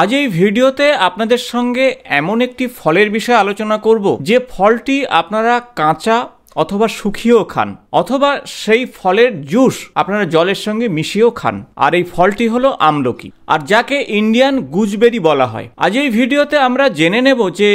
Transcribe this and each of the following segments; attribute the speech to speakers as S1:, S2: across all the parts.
S1: আজ এই ভিডিওতে আপনাদের সঙ্গে এমন একটি ফলের বিষয়ে আলোচনা করব যে ফলটি আপনারা কাঁচা অথবা শুকিয়েও খান, অথবা সেই ফলের জুস আপনারা জলের সঙ্গে মিশিয়েও খান। আর এই ফলটি হলো আমলকি, আর যাকে ইন্ডিয়ান গুজবেরি বলা হয়। আজ এই ভিডিওতে আমরা জেনে নেব যে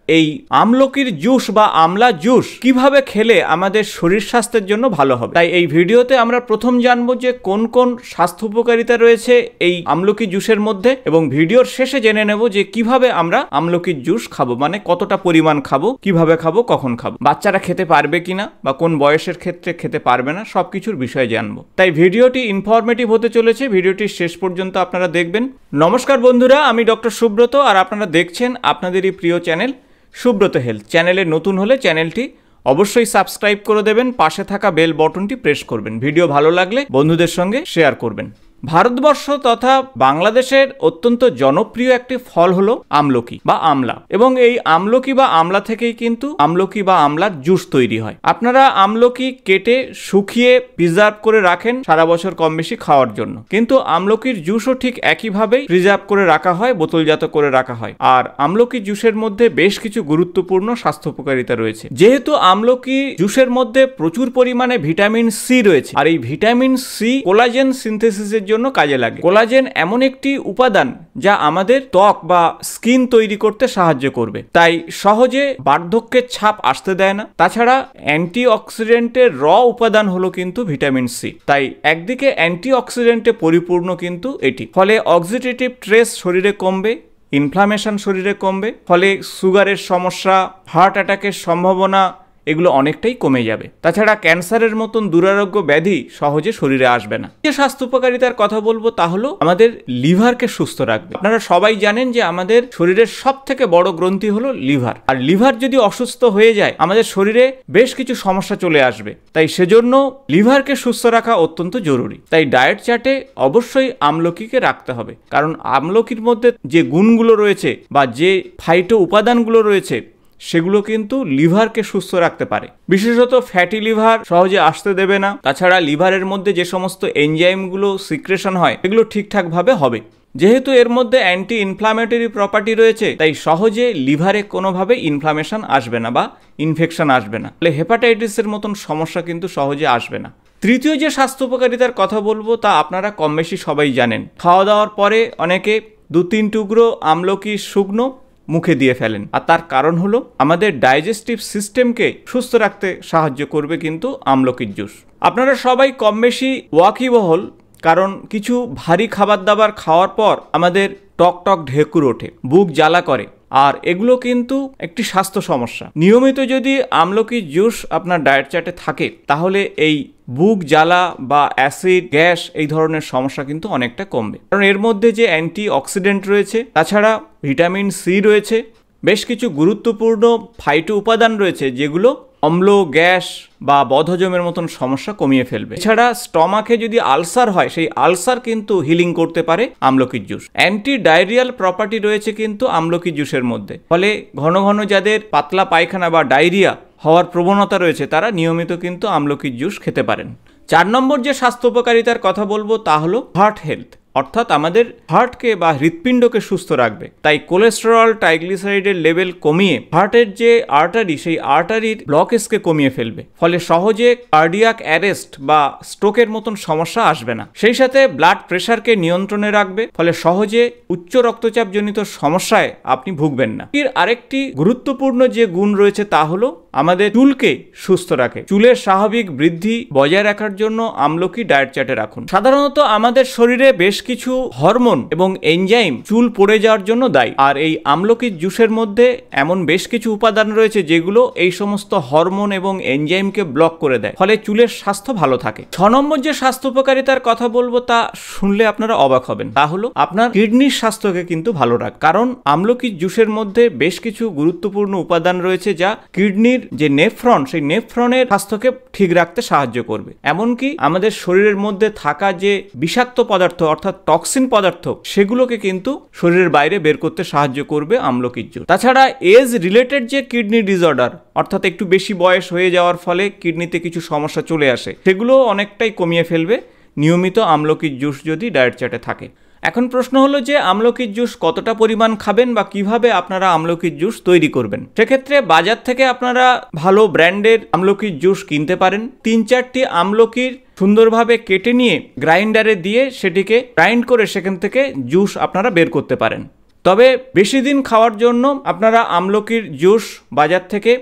S1: এই আমলকির জুস বা আমলা জুস কিভাবে খেলে আমাদের শরীর স্বাস্থ্যের জন্য ভালো হবে। তাই এই ভিডিওতে আমরা প্রথম জানবো যে কোন কোন স্বাস্থ্য উপকারিতা রয়েছে এই আমলকি জুসের মধ্যে, এবং ভিডিওর শেষে জেনে নেব যে কিভাবে আমরা আমলকির জুস খাবো, মানে কতটা পরিমাণ খাবো, কিভাবে খাবো, কখন খাবো, বাচ্চারা খেতে পারবে কিনা বা কোন বয়সের ক্ষেত্রে খেতে পারবে না, সবকিছুর বিষয়ে জানবো। তাই ভিডিওটি ইনফরমেটিভ হতে চলেছে, ভিডিওটি শেষ পর্যন্ত আপনারা দেখবেন। নমস্কার বন্ধুরা, আমি ডক্টর সুব্রত, আর আপনারা দেখছেন আপনাদেরই প্রিয় চ্যানেল সুব্রত হেলথ। চ্যানেলে নতুন হলে চ্যানেলটি অবশ্যই সাবস্ক্রাইব করে দেবেন, পাশে থাকা বেল বটনটি প্রেস করবেন, ভিডিও ভালো লাগলে বন্ধুদের সঙ্গে শেয়ার করবেন। ভারতবর্ষ তথা বাংলাদেশের অত্যন্ত জনপ্রিয় একটি ফল হলো আমলকি বা আমলা, এবং এই আমলকি বা আমলা থেকেই কিন্তু আমলকি বা আমলার জুস তৈরি হয়। আপনারা আমলকি কেটে শুকিয়ে প্রিজার্ভ করে রাখেন সারা বছর কম বেশি খাওয়ার জন্য, কিন্তু আমলকির জুসও ঠিক একইভাবেই প্রিজার্ভ করে রাখা হয়, বোতলজাত করে রাখা হয়। আর আমলকি জুসের মধ্যে বেশ কিছু গুরুত্বপূর্ণ স্বাস্থ্য উপকারিতা রয়েছে। যেহেতু আমলকি জুসের মধ্যে প্রচুর পরিমাণে ভিটামিন সি রয়েছে, আর এই ভিটামিন সি কোলাজেন সিনথেসিসের জন্য কাজে লাগে। কোলাজেন এমন একটি উপাদান যা আমাদের ত্বক বা স্কিন তৈরি করতে সাহায্য করবে, তাই সহজে বার্ধক্যের ছাপ আসতে দেয় না। তাছাড়া অ্যান্টিঅক্সিডেন্টের উপাদান হলো কিন্তু ভিটামিন সি, তাই একদিকে অ্যান্টিঅক্সিডেন্টে পরিপূর্ণ কিন্তু এটি। ফলে অক্সিডেটিভ স্ট্রেস শরীরে কমবে, ইনফ্লামেশন শরীরে কমবে, ফলে সুগারের সমস্যা, হার্ট অ্যাটাকের সম্ভাবনা এগুলো অনেকটাই কমে যাবে। তাছাড়া ক্যান্সারের মতন দুরারোগ্য ব্যাধি সহজে শরীরে আসবে না। যে স্বাস্থ্য উপকারিতার কথা বলবো তা হলো আমাদের লিভারকে সুস্থ রাখবে। আপনারা সবাই জানেন যে আমাদের শরীরের সব থেকে বড় গ্রন্থি হলো লিভার, আর লিভার যদি অসুস্থ হয়ে যায় আমাদের শরীরে বেশ কিছু সমস্যা চলে আসবে। তাই সেজন্য লিভারকে সুস্থ রাখা অত্যন্ত জরুরি। তাই ডায়েট চার্টে অবশ্যই আমলকিকে রাখতে হবে, কারণ আমলকির মধ্যে যে গুণগুলো রয়েছে বা যে ফাইটো উপাদানগুলো রয়েছে সেগুলো কিন্তু লিভারকে সুস্থ রাখতে পারে। বিশেষত ফ্যাটি লিভার সহজে আসতে দেবে না। তাছাড়া লিভারের মধ্যে যে সমস্ত এনজাইমগুলো সিক্রেশন হয় এগুলো ঠিকঠাকভাবে হবে। যেহেতু এর মধ্যে অ্যান্টি ইনফ্লামেটরি প্রপার্টি রয়েছে, তাই সহজে লিভারে কোনোভাবে ইনফ্লামেশন আসবে না বা ইনফেকশন আসবে না, তাহলে হেপাটাইটিসের মতন সমস্যা কিন্তু সহজে আসবে না। তৃতীয় যে স্বাস্থ্য উপকারিতার কথা বলবো তা আপনারা কম বেশি সবাই জানেন। খাওয়া দাওয়ার পরে অনেকে 2-3 টুকরো আমলকি শুকনো মুখে দিয়ে ফেলেন, আর তার কারণ হলো আমাদের ডাইজেস্টিভ সিস্টেমকে সুস্থ রাখতে সাহায্য করবে কিন্তু আমলকির জুস। আপনারা সবাই কম বেশি ওয়াকিবহল, কারণ কিছু ভারী খাবার দাবার খাওয়ার পর আমাদের টক টক ঢেকুর ওঠে, বুক জ্বালা করে, আর এগুলো কিন্তু একটি স্বাস্থ্য সমস্যা। নিয়মিত যদি আমলকির জুস আপনার ডায়েট চার্টে থাকে তাহলে এই বুক জ্বালা বা অ্যাসিড, গ্যাস এই ধরনের সমস্যা কিন্তু অনেকটা কমবে, কারণ এর মধ্যে যে অ্যান্টি অক্সিডেন্ট রয়েছে, তাছাড়া ভিটামিন সি রয়েছে, বেশ কিছু গুরুত্বপূর্ণ ফাইটো উপাদান রয়েছে যেগুলো অম্ল, গ্যাস বা বদহজমের মতন সমস্যা কমিয়ে ফেলবে। এছাড়া স্টমাকে যদি আলসার হয় সেই আলসার কিন্তু হিলিং করতে পারে আমলকির জুস। অ্যান্টি ডায়রিয়াল প্রপার্টি রয়েছে কিন্তু আমলকি জুসের মধ্যে, ফলে ঘন ঘন যাদের পাতলা পায়খানা বা ডায়রিয়া হওয়ার প্রবণতা রয়েছে তারা নিয়মিত কিন্তু আমলকির জুস খেতে পারেন। 4 নম্বর যে স্বাস্থ্য উপকারিতার কথা বলবো তা হলো হার্ট হেলথ, অর্থাৎ আমাদের হার্টকে বা হৃৎপিণ্ডকে সুস্থ রাখবে। তাই কোলেস্টেরল, ট্রাইগ্লিসারাইডের লেভেল কমিয়ে হার্টের যে আর্টারি সেই আর্টারির ব্লকেজকে কমিয়ে ফেলবে, ফলে সহজে কার্ডিয়াক অ্যারেস্ট বা স্ট্রোকের মতন সমস্যা আসবে না। সেই সাথে ব্লাড প্রেশারকে নিয়ন্ত্রণে রাখবে, ফলে সহজে উচ্চ রক্তচাপ জনিত সমস্যায় আপনি ভুগবেন না। এর আরেকটি গুরুত্বপূর্ণ যে গুণ রয়েছে তা হলো আমাদের চুলকে সুস্থ রাখে। চুলের স্বাভাবিক বৃদ্ধি বজায় রাখার জন্য আমলকি ডায়েট চার্টে রাখুন। সাধারণত আমাদের শরীরে বেশ কিছু হরমোন এবং এনজাইম চুল পড়ে যাওয়ার জন্য দায়ী, আর এই আমলকির জুসের মধ্যে এমন বেশ কিছু উপাদান রয়েছে যেগুলো এই সমস্ত হরমোন এবং এনজাইমকে ব্লক করে দেয়, ফলে চুলের স্বাস্থ্য ভালো থাকে। 6 নম্বর যে স্বাস্থ্য উপকারিতার কথা বলবো তা শুনলে আপনারা অবাক হবেন, তা হলো আপনার কিডনির স্বাস্থ্যকে কিন্তু ভালো রাখে। কারণ আমলকির জুসের মধ্যে বেশ কিছু গুরুত্বপূর্ণ উপাদান রয়েছে যা কিডনির যে নেফ্রন সেই নেফ্রনের স্বাস্থ্যকে ঠিক রাখতে সাহায্য করবে। এমনকি আমাদের শরীরের মধ্যে থাকা যে বিষাক্ত পদার্থ অর্থাৎ টক্সিন পদার্থ সেগুলোকে কিন্তু শরীরের বাইরে বের করতে সাহায্য করবে আমলকির জুস। তাছাড়া এজ রিলেটেড যে কিডনি ডিসঅর্ডার, অর্থাৎ একটু বেশি বয়স হয়ে যাওয়ার ফলে কিডনিতে কিছু সমস্যা চলে আসে, সেগুলো অনেকটাই কমিয়ে ফেলবে নিয়মিত আমলকির জুস যদি ডায়েট চার্টে থাকে। এখন প্রশ্ন হলো যে আমলকির জুস কতটা পরিমাণ খাবেন বা কিভাবে আপনারা আমলকির জুস তৈরি করবেন। সেক্ষেত্রে বাজার থেকে আপনারা ভালো ব্র্যান্ডের আমলকির জুস কিনতে পারেন। 3-4টি আমলকির সুন্দরভাবে কেটে নিয়ে গ্রাইন্ডারে দিয়ে সেটিকে গ্রাইন্ড করে সেখান থেকে জুস আপনারা বের করতে পারেন। তবে বেশি দিন খাওয়ার জন্য আপনারা আমলকির জুস বাজার থেকে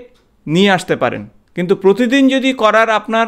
S1: নিয়ে আসতে পারেন, কিন্তু প্রতিদিন যদি করার আপনার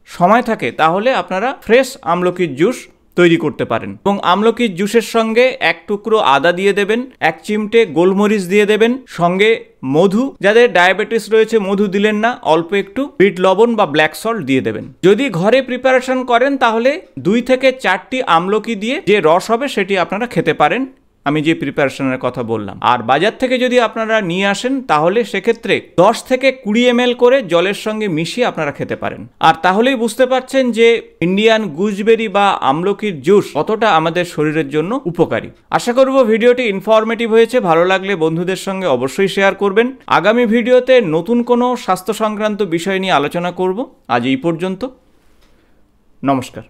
S1: সময় থাকে তাহলে আপনারা ফ্রেশ আমলকির জুস তৈরি করতে পারেন। এবং আমলকির জুসের সঙ্গে 1 টুকরো আদা দিয়ে দেবেন, 1 চিমটে গোলমরিচ দিয়ে দেবেন, সঙ্গে মধু, যাদের ডায়াবেটিস রয়েছে মধু দিলেন না, অল্প একটু বিট লবণ বা ব্ল্যাক সল্ট দিয়ে দেবেন। যদি ঘরে প্রিপারেশন করেন তাহলে 2 থেকে 4টি আমলকি দিয়ে যে রস হবে সেটি আপনারা খেতে পারেন, আমি যে প্রিপারেশনের কথা বললাম। আর বাজার থেকে যদি আপনারা নিয়ে আসেন তাহলে সেক্ষেত্রে 10 থেকে 20 ml করে জলের সঙ্গে মিশিয়ে আপনারা খেতে পারেন। আর তাহলেই বুঝতে পারছেন যে ইন্ডিয়ান গুজবেরি বা আমলকির জুস কতটা আমাদের শরীরের জন্য উপকারী। আশা করব ভিডিওটি ইনফরমেটিভ হয়েছে। ভালো লাগলে বন্ধুদের সঙ্গে অবশ্যই শেয়ার করবেন। আগামী ভিডিওতে নতুন কোনো স্বাস্থ্য সংক্রান্ত বিষয় নিয়ে আলোচনা করব। আজ এই পর্যন্ত, নমস্কার।